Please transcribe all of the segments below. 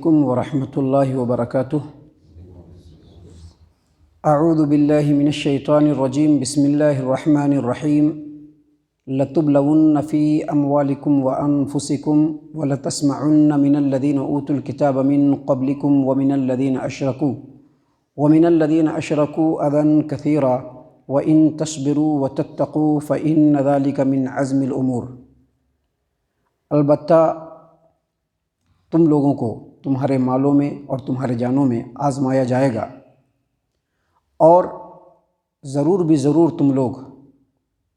علیکم ورحمۃ اللہ وبرکاتہ۔ اعوذ باللہ من الشیطان الرجیم، بسم اللہ الرحمن الرحیم۔ لتبلون فی اموالکم وانفسکم ولتسمعن من الذین اوتوا الکتاب من قبلکم ومن الذین اشرکوا اذی کثیرا وان تصبروا وتتقوا فإن ذلک من عزم الامور۔ البتہ تم لوگوں کو تمہارے مالوں میں اور تمہارے جانوں میں آزمایا جائے گا، اور ضرور بھی ضرور تم لوگ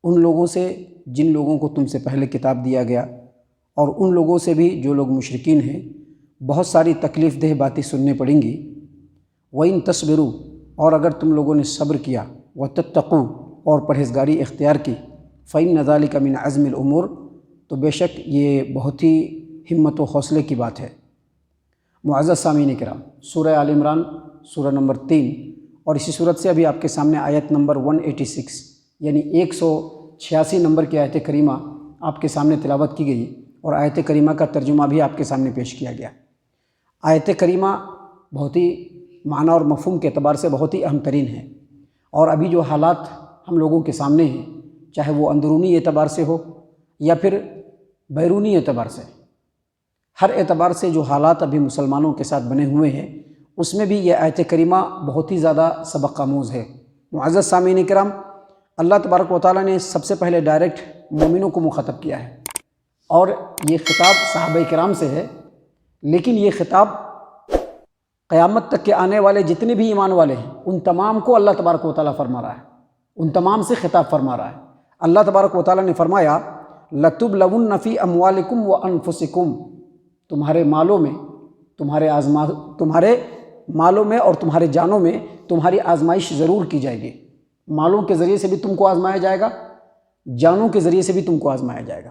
ان لوگوں سے جن لوگوں کو تم سے پہلے کتاب دیا گیا، اور ان لوگوں سے بھی جو لوگ مشرکین ہیں، بہت ساری تکلیف دہ باتیں سننے پڑیں گی۔ وَإِن تَصْبِرُوا، اور اگر تم لوگوں نے صبر کیا، وَتَتَّقُوا، اور پرہیزگاری اختیار کی، فَإِنَّ ذَلِكَ مِنْ عَزْمِ الْأُمُورِ، تو بے شک یہ بہت ہی ہمت و حوصلے کی بات ہے۔ معزز سامعین کرام، سورہ آل عمران سورہ نمبر 3، اور اسی صورت سے ابھی آپ کے سامنے آیت نمبر 186 یعنی 186 نمبر کی آیت کریمہ آپ کے سامنے تلاوت کی گئی، اور آیت کریمہ کا ترجمہ بھی آپ کے سامنے پیش کیا گیا۔ آیت کریمہ بہت ہی معنی اور مفہوم کے اعتبار سے بہت ہی اہم ترین ہے، اور ابھی جو حالات ہم لوگوں کے سامنے ہیں، چاہے وہ اندرونی اعتبار سے ہو یا پھر بیرونی اعتبار سے، ہر اعتبار سے جو حالات ابھی مسلمانوں کے ساتھ بنے ہوئے ہیں، اس میں بھی یہ آیت کریمہ بہت ہی زیادہ سبق آموز ہے۔ معزز سامعین کرام، اللہ تبارک و تعالیٰ نے سب سے پہلے ڈائریکٹ مومنوں کو مخاطب کیا ہے، اور یہ خطاب صحابہ کرام سے ہے، لیکن یہ خطاب قیامت تک کے آنے والے جتنے بھی ایمان والے ہیں ان تمام کو اللہ تبارک و تعالیٰ فرما رہا ہے، ان تمام سے خطاب فرما رہا ہے۔ اللہ تبارک و تعالیٰ نے فرمایا لَتُبْلَوُنَّ فِي أَمْوَالِكُمْ وَأَنفُسِكُمْ، تمہارے مالوں میں تمہارے مالوں میں اور تمہارے جانوں میں تمہاری آزمائش ضرور کی جائے گی۔ مالوں کے ذریعے سے بھی تم کو آزمایا جائے گا، جانوں کے ذریعے سے بھی تم کو آزمایا جائے گا،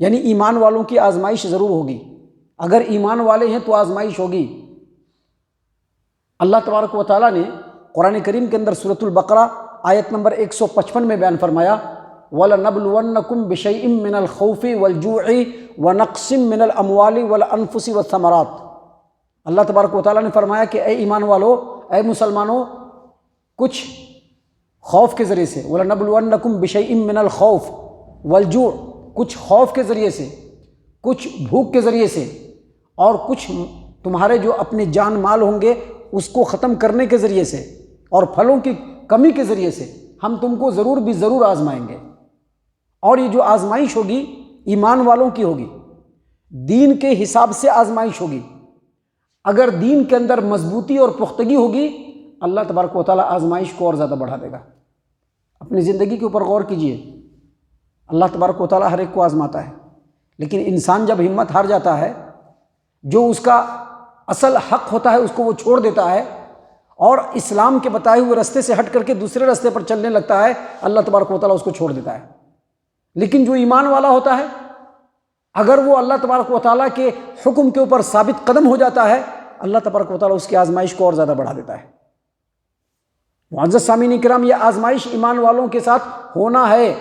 یعنی ایمان والوں کی آزمائش ضرور ہوگی۔ اگر ایمان والے ہیں تو آزمائش ہوگی۔ اللہ تبارک و تعالیٰ نے قرآن کریم کے اندر سورۃ البقرہ آیت نمبر 155 میں بیان فرمایا وَلَنَبْلُوَنَّكُمْ بِشَيْءٍ مِّنَ الْخَوْفِ وَالْجُوعِ وَنَقْصٍ مِّنَ الْأَمْوَالِ وَالْأَنفُسِ وَالثَّمَرَاتِ۔ اللہ تبارک و تعالیٰ نے فرمایا کہ اے ایمان والو، اے مسلمانوں، کچھ خوف کے ذریعے سے، وَلَنَبْلُوَنَّكُمْ بِشَيْءٍ مِّنَ الْخَوْفِ وَالْجُوعِ، کچھ خوف کے ذریعے سے، کچھ بھوک کے ذریعے سے، اور کچھ تمہارے جو اپنے جان مال ہوں گے اس کو ختم کرنے کے ذریعے سے، اور پھلوں کی کمی کے ذریعے سے ہم تم کو ضرور بھی ضرور آزمائیں گے۔ اور یہ جو آزمائش ہوگی ایمان والوں کی ہوگی، دین کے حساب سے آزمائش ہوگی۔ اگر دین کے اندر مضبوطی اور پختگی ہوگی، اللہ تبارک و تعالیٰ آزمائش کو اور زیادہ بڑھا دے گا۔ اپنی زندگی کے اوپر غور کیجئے، اللہ تبارک و تعالیٰ ہر ایک کو آزماتا ہے، لیکن انسان جب ہمت ہار جاتا ہے، جو اس کا اصل حق ہوتا ہے اس کو وہ چھوڑ دیتا ہے، اور اسلام کے بتائے ہوئے راستے سے ہٹ کر کے دوسرے راستے پر چلنے لگتا ہے، اللہ تبارک و تعالیٰ اس کو چھوڑ دیتا ہے۔ لیکن جو ایمان والا ہوتا ہے، اگر وہ اللہ تبارک و تعالیٰ کے حکم کے اوپر ثابت قدم ہو جاتا ہے، اللہ تبارک و تعالیٰ اس کی آزمائش کو اور زیادہ بڑھا دیتا ہے۔ معزز سامعین کرام، یہ آزمائش ایمان والوں کے ساتھ ہونا ہے،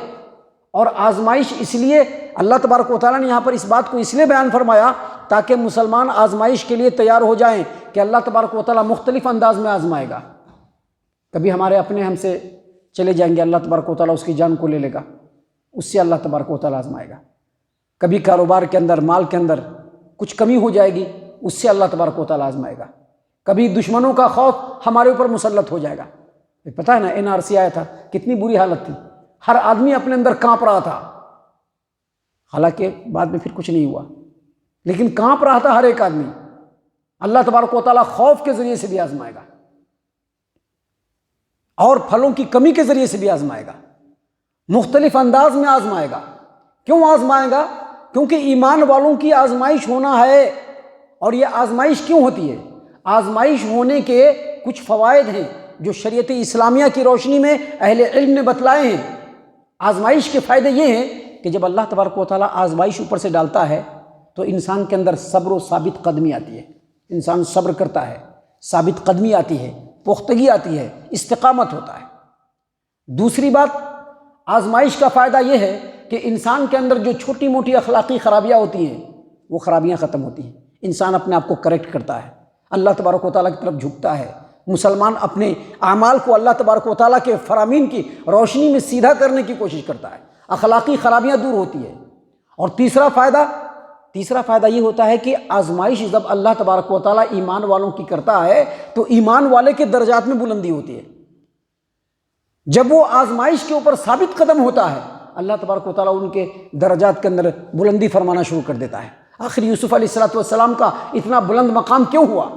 اور آزمائش اس لیے اللہ تبارک و تعالیٰ نے یہاں پر اس بات کو اس لیے بیان فرمایا تاکہ مسلمان آزمائش کے لیے تیار ہو جائیں کہ اللہ تبارک و تعالیٰ مختلف انداز میں آزمائے گا۔ کبھی ہمارے اپنے ہم سے چلے جائیں گے، اللہ تبارک و تعالیٰ اس کی جان کو لے لے گا، اس سے اللہ تبارک و تعالیٰ آزمائے گا۔ کبھی کاروبار کے اندر، مال کے اندر کچھ کمی ہو جائے گی، اس سے اللہ تبارک و تعالیٰ آزمائے گا۔ کبھی دشمنوں کا خوف ہمارے اوپر مسلط ہو جائے گا۔ پتہ ہے نا NRC آیا تھا، کتنی بری حالت تھی، ہر آدمی اپنے اندر کانپ رہا تھا، حالانکہ بعد میں پھر کچھ نہیں ہوا، لیکن کانپ رہا تھا ہر ایک آدمی۔ اللہ تبارک و تعالیٰ خوف کے ذریعے سے بھی آزمائے گا، اور پھلوں کی کمی کے ذریعے سے بھی آزمائے گا، مختلف انداز میں آزمائے گا۔ کیوں آزمائے گا؟ کیونکہ ایمان والوں کی آزمائش ہونا ہے۔ اور یہ آزمائش کیوں ہوتی ہے؟ آزمائش ہونے کے کچھ فوائد ہیں جو شریعت اسلامیہ کی روشنی میں اہل علم نے بتلائے ہیں۔ آزمائش کے فائدے یہ ہیں کہ جب اللہ تبارک و تعالیٰ آزمائش اوپر سے ڈالتا ہے تو انسان کے اندر صبر و ثابت قدمی آتی ہے، انسان صبر کرتا ہے، ثابت قدمی آتی ہے، پختگی آتی ہے، استقامت ہوتا ہے۔ دوسری بات، آزمائش کا فائدہ یہ ہے کہ انسان کے اندر جو چھوٹی موٹی اخلاقی خرابیاں ہوتی ہیں وہ خرابیاں ختم ہوتی ہیں، انسان اپنے آپ کو کریکٹ کرتا ہے، اللہ تبارک و تعالیٰ کی طرف جھکتا ہے، مسلمان اپنے اعمال کو اللہ تبارک و تعالیٰ کے فرامین کی روشنی میں سیدھا کرنے کی کوشش کرتا ہے، اخلاقی خرابیاں دور ہوتی ہے۔ اور تیسرا فائدہ یہ ہوتا ہے کہ آزمائش جب اللہ تبارک و تعالیٰ ایمان والوں کی کرتا ہے تو ایمان والے کے درجات میں بلندی ہوتی ہے۔ جب وہ آزمائش کے اوپر ثابت قدم ہوتا ہے، اللہ تبارک و تعالیٰ ان کے درجات کے اندر بلندی فرمانا شروع کر دیتا ہے۔ آخر یوسف علیہ السلام کا اتنا بلند مقام کیوں ہوا؟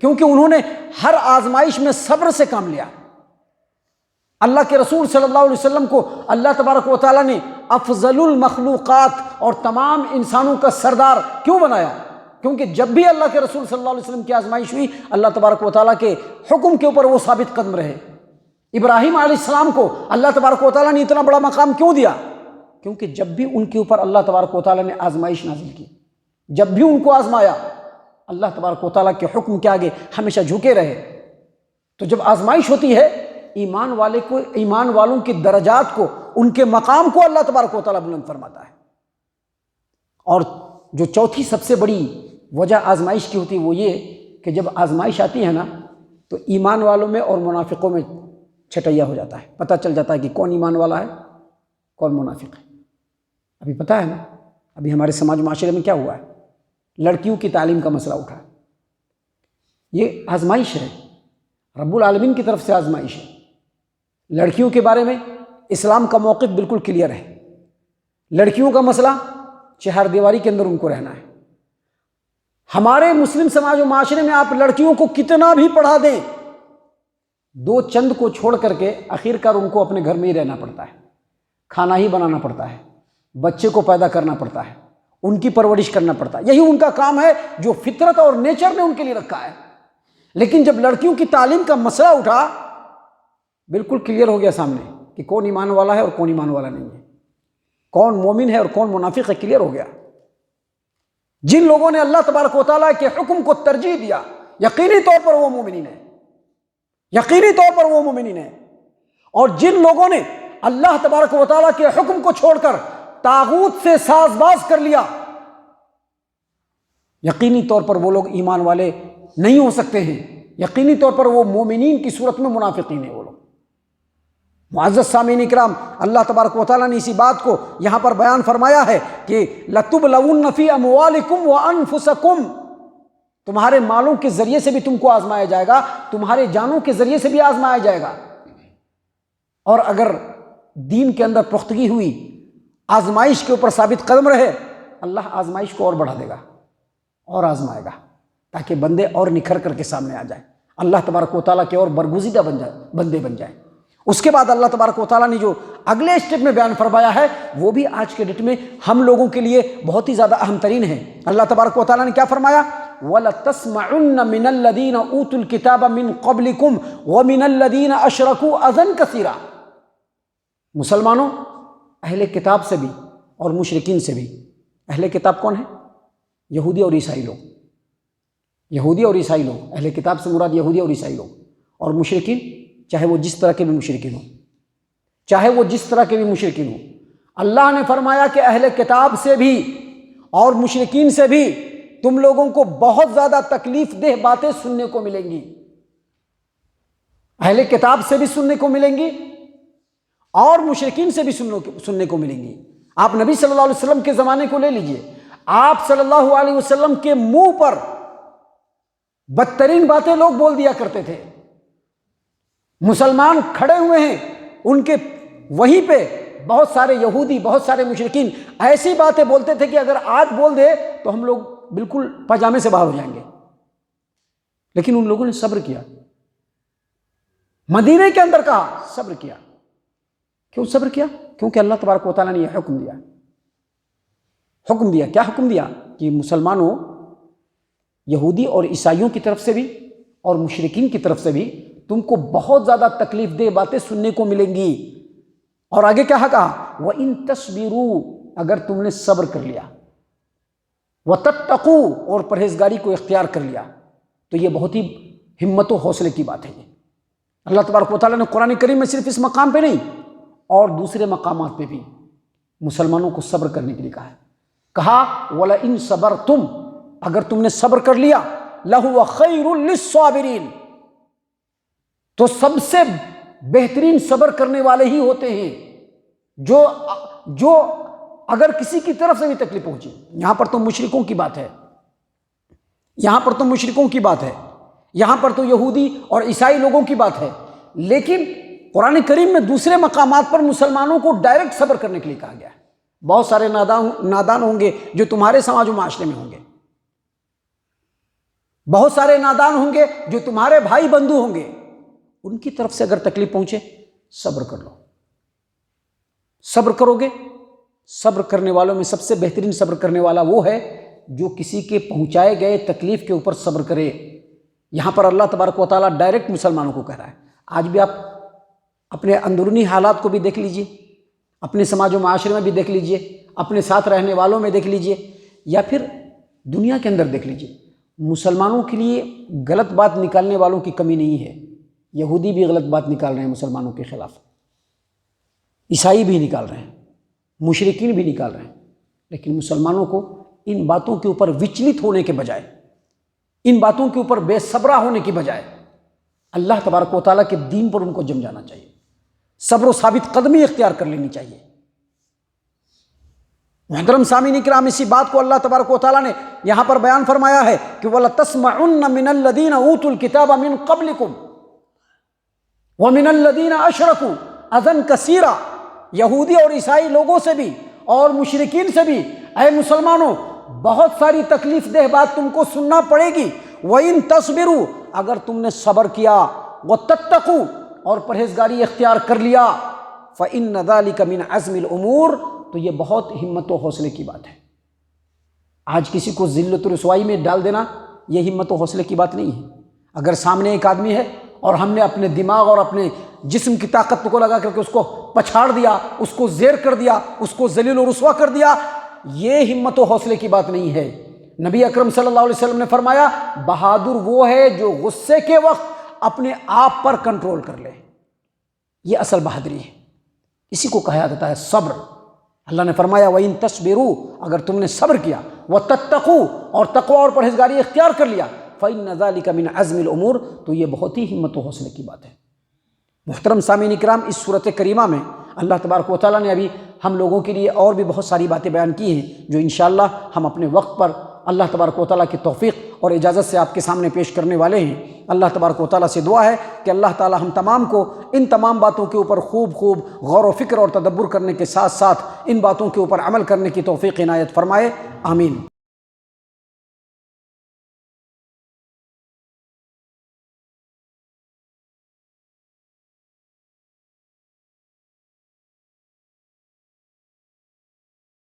کیونکہ انہوں نے ہر آزمائش میں صبر سے کام لیا۔ اللہ کے رسول صلی اللہ علیہ وسلم کو اللہ تبارک و تعالیٰ نے افضل المخلوقات اور تمام انسانوں کا سردار کیوں بنایا؟ کیونکہ جب بھی اللہ کے رسول صلی اللہ علیہ وسلم کی آزمائش ہوئی، اللہ تبارک و تعالیٰ کے حکم کے اوپر وہ ثابت قدم رہے۔ ابراہیم علیہ السلام کو اللہ تبارک و تعالیٰ نے اتنا بڑا مقام کیوں دیا؟ کیونکہ جب بھی ان کے اوپر اللہ تبارک و تعالیٰ نے آزمائش نازل کی، جب بھی ان کو آزمایا، اللہ تبارک و تعالیٰ کے حکم کے آگے ہمیشہ جھکے رہے۔ تو جب آزمائش ہوتی ہے، ایمان والوں کے درجات کو، ان کے مقام کو اللہ تبارک و تعالیٰ بلند فرماتا ہے۔ اور جو چوتھی سب سے بڑی وجہ آزمائش کی ہوتی ہے وہ یہ کہ جب آزمائش آتی ہے نا تو ایمان والوں میں اور منافقوں میں چھٹیا ہو جاتا ہے، پتہ چل جاتا ہے کہ کون ایمان والا ہے کون منافق ہے۔ ابھی پتہ ہے نا، ابھی ہمارے سماج معاشرے میں کیا ہوا ہے؟ لڑکیوں کی تعلیم کا مسئلہ اٹھا ہے۔ یہ آزمائش ہے، رب العالمین کی طرف سے آزمائش ہے۔ لڑکیوں کے بارے میں اسلام کا موقف بالکل کلیئر ہے۔ لڑکیوں کا مسئلہ چہار دیواری کے اندر ان کو رہنا ہے۔ ہمارے مسلم سماج و معاشرے میں آپ لڑکیوں کو کتنا بھی پڑھا دیں، دو چند کو چھوڑ کر کے آخر کار ان کو اپنے گھر میں ہی رہنا پڑتا ہے، کھانا ہی بنانا پڑتا ہے، بچے کو پیدا کرنا پڑتا ہے، ان کی پرورش کرنا پڑتا ہے۔ یہی ان کا کام ہے جو فطرت اور نیچر نے ان کے لیے رکھا ہے۔ لیکن جب لڑکیوں کی تعلیم کا مسئلہ اٹھا، بالکل کلیئر ہو گیا سامنے کہ کون ایمان والا ہے اور کون ایمان والا نہیں ہے، کون مومن ہے اور کون منافق ہے، کلیئر ہو گیا۔ جن لوگوں نے اللہ تبارک و تعالیٰ کے حکم کو ترجیح دیا، یقینی طور پر وہ مومنین ہیں، یقینی طور پر وہ مومنین ہیں۔ اور جن لوگوں نے اللہ تبارک و تعالیٰ کے حکم کو چھوڑ کر طاغوت سے ساز باز کر لیا، یقینی طور پر وہ لوگ ایمان والے نہیں ہو سکتے ہیں، یقینی طور پر وہ مومنین کی صورت میں منافقین ہیں وہ لوگ۔ معزز سامعین اکرام، اللہ تبارک و تعالیٰ نے اسی بات کو یہاں پر بیان فرمایا ہے کہ لَتُبْلَوُنَّ فِي أَمْوَالِكُمْ وَأَنفُسَكُمْ، تمہارے مالوں کے ذریعے سے بھی تم کو آزمایا جائے گا، تمہارے جانوں کے ذریعے سے بھی آزمایا جائے گا۔ اور اگر دین کے اندر پختگی ہوئی، آزمائش کے اوپر ثابت قدم رہے، اللہ آزمائش کو اور بڑھا دے گا اور آزمائے گا تاکہ بندے اور نکھر کر کے سامنے آ جائیں، اللہ تبارک و تعالیٰ کے اور برگزیدہ بندے بن جائیں۔ اس کے بعد اللہ تبارک و تعالیٰ نے جو اگلے اسٹیپ میں بیان فرمایا ہے وہ بھی آج کے ڈیٹ میں ہم لوگوں کے لیے بہت ہی زیادہ اہم ترین ہے۔ اللہ تبارک و تعالیٰ نے کیا فرمایا؟ وَلَتَسْمَعُنَّ مِنَ الَّذِينَ أُوتُوا الْكِتَابَ مِنْ قَبْلِكُمْ وَمِنَ الَّذِينَ أَشْرَكُوا أَذًى كَثِيرًا۔ مسلمانوں، اہل کتاب سے بھی اور مشرکین سے بھی۔ اہل کتاب کون ہے؟ یہودی اور عیسائی لوگ، یہودی اور عیسائی لوگ، اہل کتاب سے مراد یہودی اور عیسائی لوگ۔ اور مشرکین، چاہے وہ جس طرح کے بھی مشرکین ہوں، چاہے وہ جس طرح کے بھی مشرکین ہوں، اللہ نے فرمایا کہ اہل کتاب سے بھی اور مشرکین سے بھی تم لوگوں کو بہت زیادہ تکلیف دہ باتیں سننے کو ملیں گی۔ اہل کتاب سے بھی سننے کو ملیں گی اور مشرکین سے بھی سننے کو ملیں گی۔ آپ نبی صلی اللہ علیہ وسلم کے زمانے کو لے لیجئے، آپ صلی اللہ علیہ وسلم کے منہ پر بدترین باتیں لوگ بول دیا کرتے تھے۔ مسلمان کھڑے ہوئے ہیں، ان کے وہیں پہ بہت سارے یہودی، بہت سارے مشرکین ایسی باتیں بولتے تھے کہ اگر آج بول دے تو ہم لوگ بالکل پاجامے سے باہر ہو جائیں گے۔ لیکن ان لوگوں نے صبر کیا، مدینے کے اندر کہا صبر کیا۔ کیوں صبر کیا؟ کیونکہ اللہ تبارک و تعالیٰ نے یہ حکم دیا۔ حکم دیا، کیا حکم دیا؟ کہ مسلمانوں، یہودی اور عیسائیوں کی طرف سے بھی اور مشرکین کی طرف سے بھی تم کو بہت زیادہ تکلیف دہ باتیں سننے کو ملیں گی۔ اور آگے کیا کہا؟ وَإِن تَصْبِرُوا، اگر تم نے صبر کر لیا، وَتَتَّقُوا، اور پرہیزگاری کو اختیار کر لیا، تو یہ بہت ہی ہمت و حوصلے کی بات ہے۔ یہ اللہ تبارک و تعالیٰ نے قرآن کریم میں صرف اس مقام پہ نہیں اور دوسرے مقامات پہ بھی مسلمانوں کو صبر کرنے کے لیے کہا ہے۔ کہا وَلَئِن صَبَرْتُمْ، اگر تم نے صبر کر لیا لَهُوَ خَيْرٌ لِلصَّابِرِينَ، تو سب سے بہترین صبر کرنے والے ہی ہوتے ہیں جو اگر کسی کی طرف سے بھی تکلیف پہنچے۔ یہاں پر تو مشرکوں کی بات ہے، یہاں پر تو مشرکوں کی بات ہے، یہاں پر تو یہودی اور عیسائی لوگوں کی بات ہے، لیکن قرآن کریم میں دوسرے مقامات پر مسلمانوں کو ڈائریکٹ صبر کرنے کے لیے کہا گیا ہے۔ بہت سارے نادان ہوں گے جو تمہارے سماج و معاشرے میں ہوں گے، بہت سارے نادان ہوں گے جو تمہارے بھائی بندو ہوں گے، ان کی طرف سے اگر تکلیف پہنچے صبر کر لو، صبر کرو گے۔ صبر کرنے والوں میں سب سے بہترین صبر کرنے والا وہ ہے جو کسی کے پہنچائے گئے تکلیف کے اوپر صبر کرے۔ یہاں پر اللہ تبارک و تعالیٰ ڈائریکٹ مسلمانوں کو کہہ رہا ہے۔ آج بھی آپ اپنے اندرونی حالات کو بھی دیکھ لیجئے، اپنے سماج و معاشرے میں بھی دیکھ لیجئے، اپنے ساتھ رہنے والوں میں دیکھ لیجئے، یا پھر دنیا کے اندر دیکھ لیجئے، مسلمانوں کے لیے غلط بات نکالنے والوں کی کمی نہیں ہے۔ یہودی بھی غلط بات نکال رہے ہیں مسلمانوں کے خلاف، عیسائی بھی نکال رہے ہیں، مشرکین بھی نکال رہے ہیں، لیکن مسلمانوں کو ان باتوں کے اوپر وچلت ہونے کے بجائے، ان باتوں کے اوپر بے صبرہ ہونے کی بجائے اللہ تبارک و تعالیٰ کے دین پر ان کو جم جانا چاہیے، صبر و ثابت قدمی اختیار کر لینی چاہیے۔ محترم سامعین کرام، اسی بات کو اللہ تبارک و تعالیٰ نے یہاں پر بیان فرمایا ہے کہ وَلَتَسْمَعُنَّ مِنَ الَّذِينَ أُوتُوا الْكِتَابَ مِنْ قَبْلِكُمْ وَمِنَ الَّذِينَ أَشْرَكُوا أَذًى كَثِيرًا، یہودی اور عیسائی لوگوں سے بھی اور مشرکین سے بھی اے مسلمانوں بہت ساری تکلیف دہ بات تم کو سننا پڑے گی۔ وَإِن تَصْبِرُوا، اگر تم نے صبر کیا، وَتَتَّقُوا، اور پرہیزگاری اختیار کر لیا، فَإِنَّ ذَلِكَ مِنْ عَزْمِ الْأُمُورِ، تو یہ بہت ہمت و حوصلے کی بات ہے۔ آج کسی کو ذلت و رسوائی میں ڈال دینا یہ ہمت و حوصلے کی بات نہیں ہے۔ اگر سامنے ایک آدمی ہے اور ہم نے اپنے دماغ اور اپنے جسم کی طاقت کو لگا کر کے اس کو پچھاڑ دیا، اس کو زیر کر دیا، اس کو ذلیل و رسوا کر دیا، یہ ہمت و حوصلے کی بات نہیں ہے۔ نبی اکرم صلی اللہ علیہ وسلم نے فرمایا بہادر وہ ہے جو غصے کے وقت اپنے آپ پر کنٹرول کر لے، یہ اصل بہادری ہے، اسی کو کہا جاتا ہے صبر۔ اللہ نے فرمایا وَإِن تَصْبِرُوا، اگر تم نے صبر کیا، وَتَتَّقُوا، اور تقوی اور پرہیزگاری اختیار کر لیا، فَإِنَّ ذَلِكَ مِنْ عَزْمِ الْأُمُورِ، تو یہ بہت ہی ہمت و حوصلے کی بات ہے۔ محترم سامعین کرام، اس صورت کریمہ میں اللہ تبارک و تعالیٰ نے ابھی ہم لوگوں کے لیے اور بھی بہت ساری باتیں بیان کی ہیں جو انشاءاللہ ہم اپنے وقت پر اللہ تبارک و تعالیٰ کی توفیق اور اجازت سے آپ کے سامنے پیش کرنے والے ہیں۔ اللہ تبارک و تعالیٰ سے دعا ہے کہ اللہ تعالیٰ ہم تمام کو ان تمام باتوں کے اوپر خوب غور و فکر اور تدبر کرنے کے ساتھ ساتھ ان باتوں کے اوپر عمل کرنے کی توفیق عنایت فرمائے، آمین۔